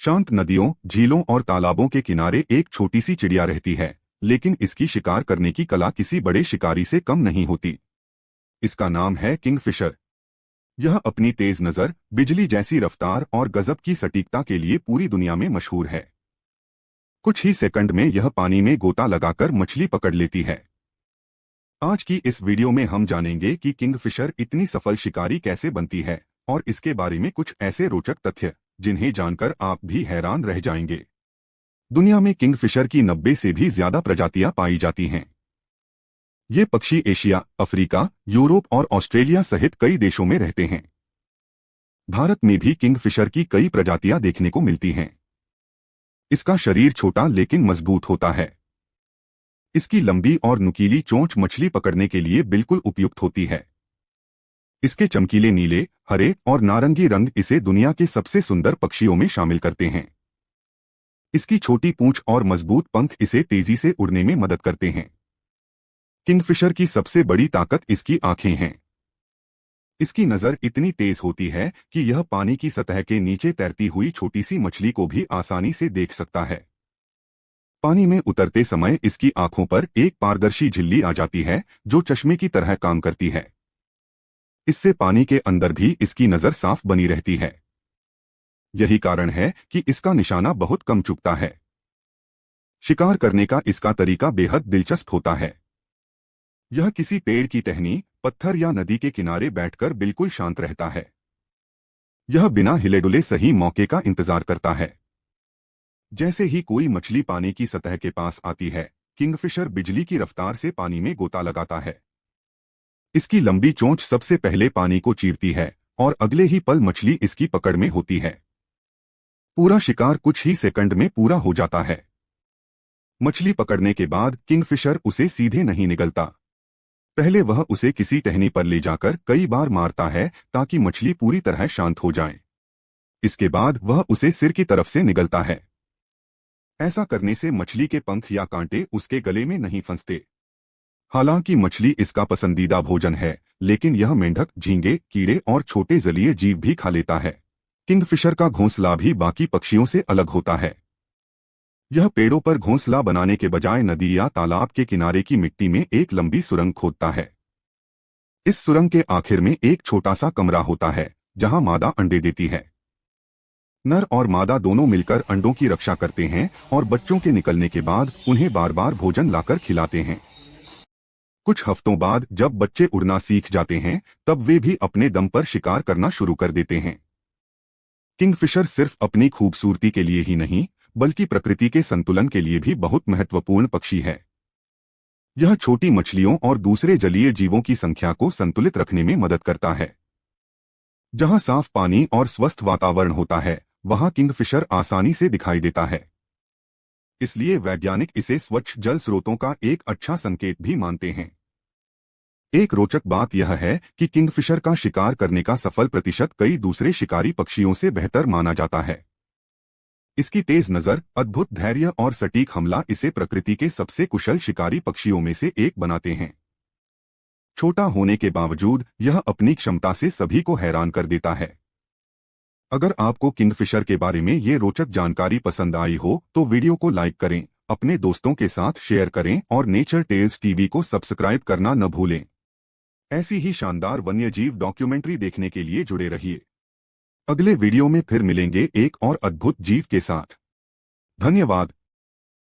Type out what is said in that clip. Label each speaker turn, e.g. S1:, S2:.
S1: शांत नदियों, झीलों और तालाबों के किनारे एक छोटी सी चिड़िया रहती है, लेकिन इसकी शिकार करने की कला किसी बड़े शिकारी से कम नहीं होती। इसका नाम है किंगफिशर। यह अपनी तेज नजर, बिजली जैसी रफ्तार और गजब की सटीकता के लिए पूरी दुनिया में मशहूर है। कुछ ही सेकंड में यह पानी में गोता लगाकर मछली पकड़ लेती है। आज की इस वीडियो में हम जानेंगे कि किंगफिशर इतनी सफल शिकारी कैसे बनती है और इसके बारे में कुछ ऐसे रोचक तथ्य जिन्हें जानकर आप भी हैरान रह जाएंगे। दुनिया में किंगफिशर की 90 से भी ज्यादा प्रजातियां पाई जाती हैं। ये पक्षी एशिया, अफ्रीका, यूरोप और ऑस्ट्रेलिया सहित कई देशों में रहते हैं। भारत में भी किंगफिशर की कई प्रजातियां देखने को मिलती हैं। इसका शरीर छोटा लेकिन मजबूत होता है। इसकी लंबी और नुकीली चोंच मछली पकड़ने के लिए बिल्कुल उपयुक्त होती है। इसके चमकीले नीले, हरे और नारंगी रंग इसे दुनिया के सबसे सुंदर पक्षियों में शामिल करते हैं। इसकी छोटी पूंछ और मजबूत पंख इसे तेजी से उड़ने में मदद करते हैं। किंगफिशर की सबसे बड़ी ताकत इसकी आंखें हैं। इसकी नजर इतनी तेज होती है कि यह पानी की सतह के नीचे तैरती हुई छोटी सी मछली को भी आसानी से देख सकता है। पानी में उतरते समय इसकी आंखों पर एक पारदर्शी झिल्ली आ जाती है जो चश्मे की तरह काम करती है। इससे पानी के अंदर भी इसकी नजर साफ बनी रहती है। यही कारण है कि इसका निशाना बहुत कम चुकता है। शिकार करने का इसका तरीका बेहद दिलचस्प होता है। यह किसी पेड़ की टहनी, पत्थर या नदी के किनारे बैठकर बिल्कुल शांत रहता है। यह बिना हिले डुले सही मौके का इंतजार करता है। जैसे ही कोई मछली पानी की सतह के पास आती है, किंगफिशर बिजली की रफ्तार से पानी में गोता लगाता है। इसकी लंबी चोंच सबसे पहले पानी को चीरती है और अगले ही पल मछली इसकी पकड़ में होती है। पूरा शिकार कुछ ही सेकंड में पूरा हो जाता है। मछली पकड़ने के बाद किंगफिशर उसे सीधे नहीं निगलता। पहले वह उसे किसी टहनी पर ले जाकर कई बार मारता है ताकि मछली पूरी तरह शांत हो जाए। इसके बाद वह उसे सिर की तरफ से निगलता है। ऐसा करने से मछली के पंख या कांटे उसके गले में नहीं फंसते। हालांकि मछली इसका पसंदीदा भोजन है, लेकिन यह मेंढक, झींगे, कीड़े और छोटे जलीय जीव भी खा लेता है। किंगफिशर का घोंसला भी बाकी पक्षियों से अलग होता है। यह पेड़ों पर घोंसला बनाने के बजाय नदी या तालाब के किनारे की मिट्टी में एक लंबी सुरंग खोदता है। इस सुरंग के आखिर में एक छोटा सा कमरा होता है जहां मादा अंडे देती है। नर और मादा दोनों मिलकर अंडों की रक्षा करते हैं और बच्चों के निकलने के बाद उन्हें बार बार भोजन लाकर खिलाते हैं। कुछ हफ्तों बाद जब बच्चे उड़ना सीख जाते हैं, तब वे भी अपने दम पर शिकार करना शुरू कर देते हैं। किंगफिशर सिर्फ अपनी खूबसूरती के लिए ही नहीं, बल्कि प्रकृति के संतुलन के लिए भी बहुत महत्वपूर्ण पक्षी है। यह छोटी मछलियों और दूसरे जलीय जीवों की संख्या को संतुलित रखने में मदद करता है। जहां साफ पानी और स्वस्थ वातावरण होता है, वहां किंगफिशर आसानी से दिखाई देता है। इसलिए वैज्ञानिक इसे स्वच्छ जल स्रोतों का एक अच्छा संकेत भी मानते हैं। एक रोचक बात यह है कि किंगफिशर का शिकार करने का सफल प्रतिशत कई दूसरे शिकारी पक्षियों से बेहतर माना जाता है। इसकी तेज नजर, अद्भुत धैर्य और सटीक हमला इसे प्रकृति के सबसे कुशल शिकारी पक्षियों में से एक बनाते हैं। छोटा होने के बावजूद यह अपनी क्षमता से सभी को हैरान कर देता है। अगर आपको किंगफिशर के बारे में ये रोचक जानकारी पसंद आई हो तो वीडियो को लाइक करें, अपने दोस्तों के साथ शेयर करें और नेचर टेल्स टीवी को सब्सक्राइब करना न भूलें। ऐसी ही शानदार वन्यजीव डॉक्यूमेंट्री देखने के लिए जुड़े रहिए। अगले वीडियो में फिर मिलेंगे एक और अद्भुत जीव के साथ। धन्यवाद।